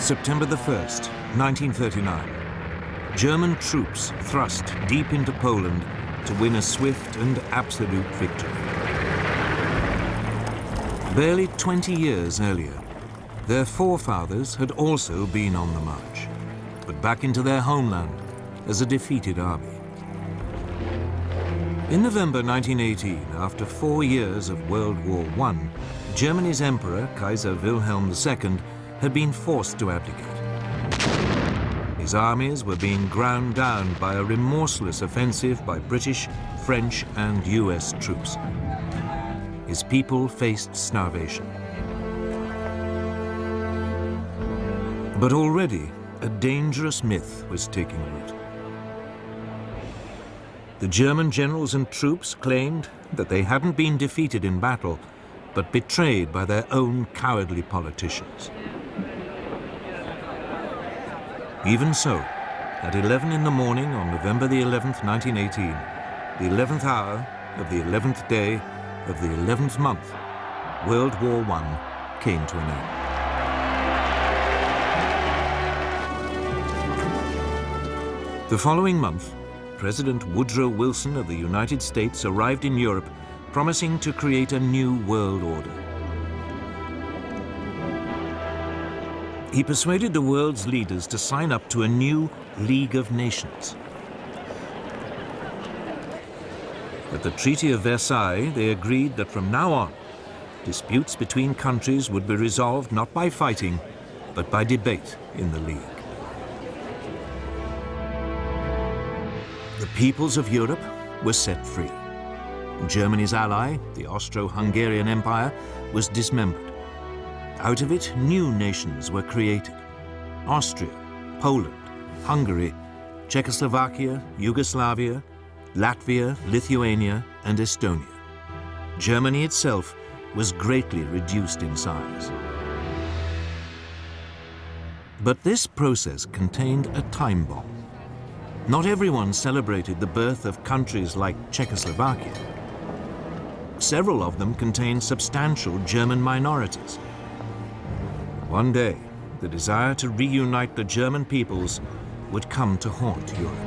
September the 1st, 1939. German troops thrust deep into Poland to win a swift and absolute victory. Barely 20 years earlier, their forefathers had also been on the march, but back into their homeland as a defeated army. In November 1918, after 4 years of World War I, Germany's Emperor, Kaiser Wilhelm II, had been forced to abdicate. His armies were being ground down by a remorseless offensive by British, French, and US troops. His people faced starvation. But already, a dangerous myth was taking root. The German generals and troops claimed that they hadn't been defeated in battle, but betrayed by their own cowardly politicians. Even so, at 11 in the morning on November the 11th, 1918, the 11th hour of the 11th day of the 11th month, World War I came to an end. The following month, President Woodrow Wilson of the United States arrived in Europe, promising to create a new world order. He persuaded the world's leaders to sign up to a new League of Nations. At the Treaty of Versailles, they agreed that from now on, disputes between countries would be resolved not by fighting, but by debate in the League. The peoples of Europe were set free. Germany's ally, the Austro-Hungarian Empire, was dismembered. Out of it, new nations were created: Austria, Poland, Hungary, Czechoslovakia, Yugoslavia, Latvia, Lithuania, and Estonia. Germany itself was greatly reduced in size. But this process contained a time bomb. Not everyone celebrated the birth of countries like Czechoslovakia. Several of them contained substantial German minorities. One day, the desire to reunite the German peoples would come to haunt Europe.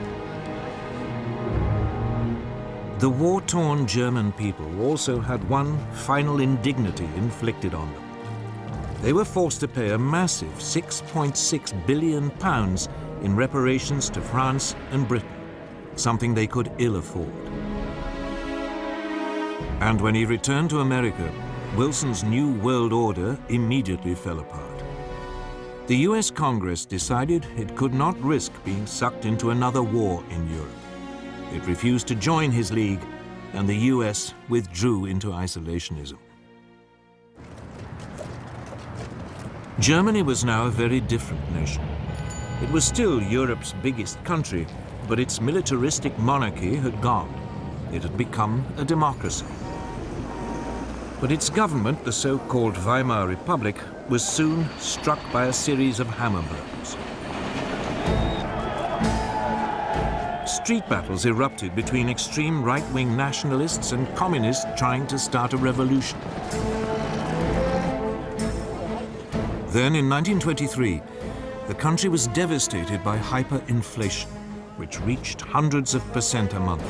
The war-torn German people also had one final indignity inflicted on them. They were forced to pay a massive £6.6 billion in reparations to France and Britain, something they could ill afford. And when he returned to America, Wilson's new world order immediately fell apart. The US Congress decided it could not risk being sucked into another war in Europe. It refused to join his league, and the US withdrew into isolationism. Germany was now a very different nation. It was still Europe's biggest country, but its militaristic monarchy had gone. It had become a democracy. But its government, the so-called Weimar Republic, was soon struck by a series of hammer blows. Street battles erupted between extreme right-wing nationalists and communists trying to start a revolution. Then, in 1923, the country was devastated by hyperinflation, which reached hundreds of % a month.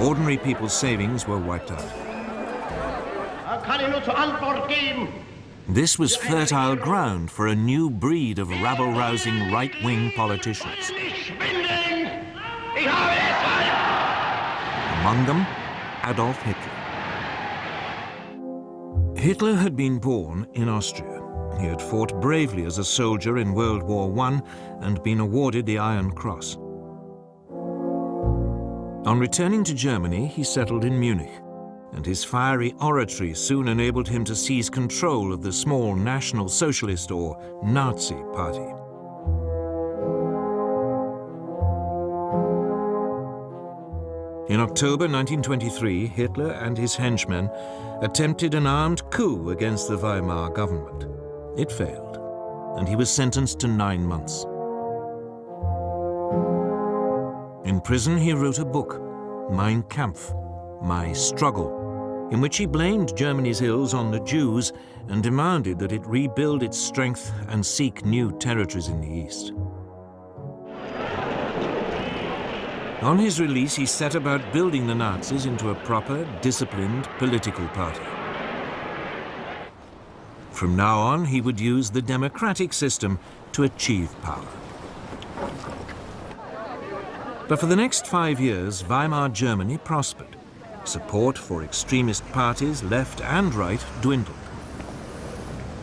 Ordinary people's savings were wiped out. This was fertile ground for a new breed of rabble-rousing right-wing politicians. Among them, Adolf Hitler. Hitler had been born in Austria. He had fought bravely as a soldier in World War I and been awarded the Iron Cross. On returning to Germany, he settled in Munich, and his fiery oratory soon enabled him to seize control of the small National Socialist or Nazi party. In October 1923, Hitler and his henchmen attempted an armed coup against the Weimar government. It failed, and he was sentenced to 9 months. In prison, he wrote a book, Mein Kampf, My Struggle, in which he blamed Germany's ills on the Jews and demanded that it rebuild its strength and seek new territories in the East. On his release, he set about building the Nazis into a proper, disciplined political party. From now on, he would use the democratic system to achieve power. But for the next 5 years, Weimar Germany prospered. Support for extremist parties, left and right, dwindled.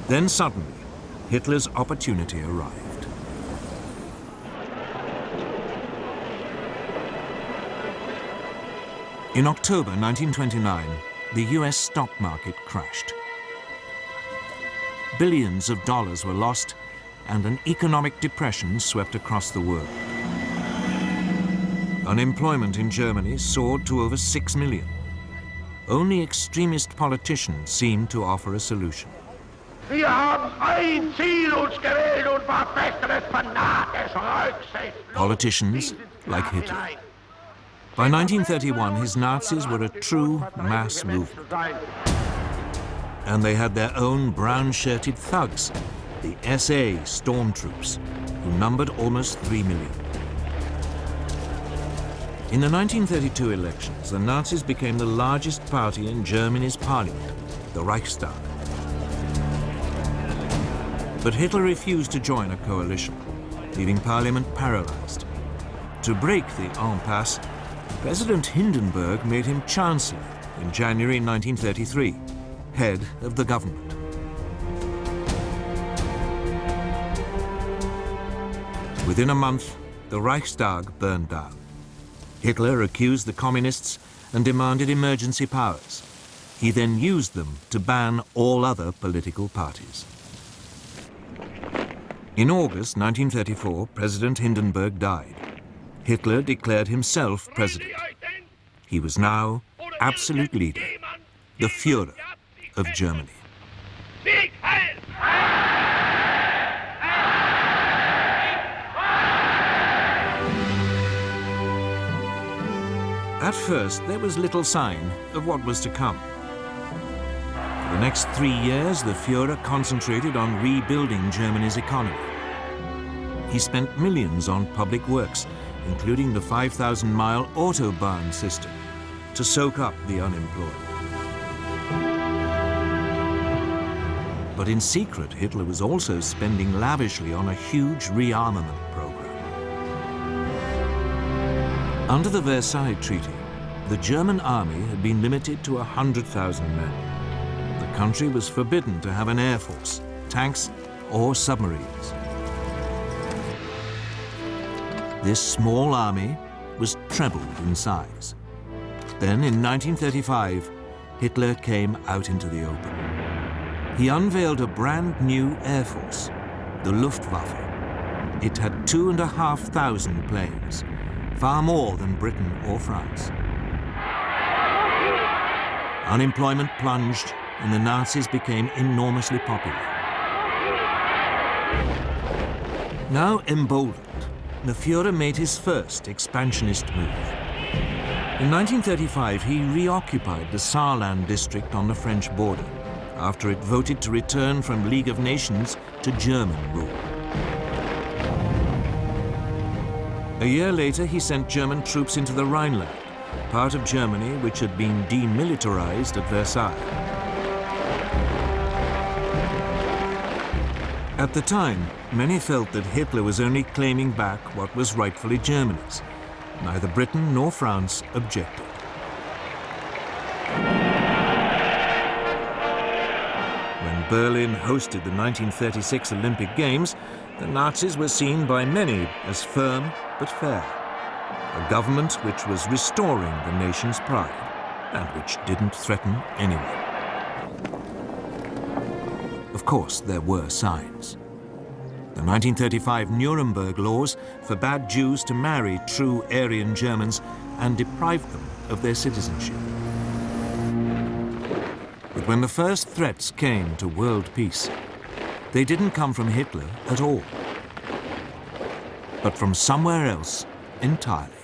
Then suddenly, Hitler's opportunity arrived. In October 1929, the US stock market crashed. Billions of dollars were lost, and an economic depression swept across the world. Unemployment in Germany soared to over 6 million. Only extremist politicians seemed to offer a solution. Wir haben ein Ziel uns gewählt und verfechten es fanatisch rücksichtslos. Politicians like Hitler. By 1931, his Nazis were a true mass movement. And they had their own brown-shirted thugs, the SA stormtroops, who numbered almost 3 million. In the 1932 elections, the Nazis became the largest party in Germany's parliament, the Reichstag. But Hitler refused to join a coalition, leaving parliament paralyzed. To break the impasse, President Hindenburg made him chancellor in January 1933, head of the government. Within a month, the Reichstag burned down. Hitler accused the communists and demanded emergency powers. He then used them to ban all other political parties. In August 1934, President Hindenburg died. Hitler declared himself president. He was now absolute leader, the Führer of Germany. At first, there was little sign of what was to come. For the next 3 years, the Führer concentrated on rebuilding Germany's economy. He spent millions on public works, including the 5,000-mile Autobahn system, to soak up the unemployed. But in secret, Hitler was also spending lavishly on a huge rearmament program. Under the Versailles Treaty, the German army had been limited to 100,000 men. The country was forbidden to have an air force, tanks, or submarines. This small army was trebled in size. Then, in 1935, Hitler came out into the open. He unveiled a brand new air force, the Luftwaffe. It had 2,500 planes, far more than Britain or France. Unemployment plunged, and the Nazis became enormously popular. Now emboldened, the Führer made his first expansionist move. In 1935, he reoccupied the Saarland district on the French border, after it voted to return from League of Nations to German rule. A year later, he sent German troops into the Rhineland, part of Germany which had been demilitarized at Versailles. At the time, many felt that Hitler was only claiming back what was rightfully Germany's. Neither Britain nor France objected. When Berlin hosted the 1936 Olympic Games, the Nazis were seen by many as firm but fair. A government which was restoring the nation's pride and which didn't threaten anyone. Of course, there were signs. The 1935 Nuremberg laws forbade Jews to marry true Aryan Germans and deprived them of their citizenship. But when the first threats came to world peace, they didn't come from Hitler at all, but from somewhere else entirely.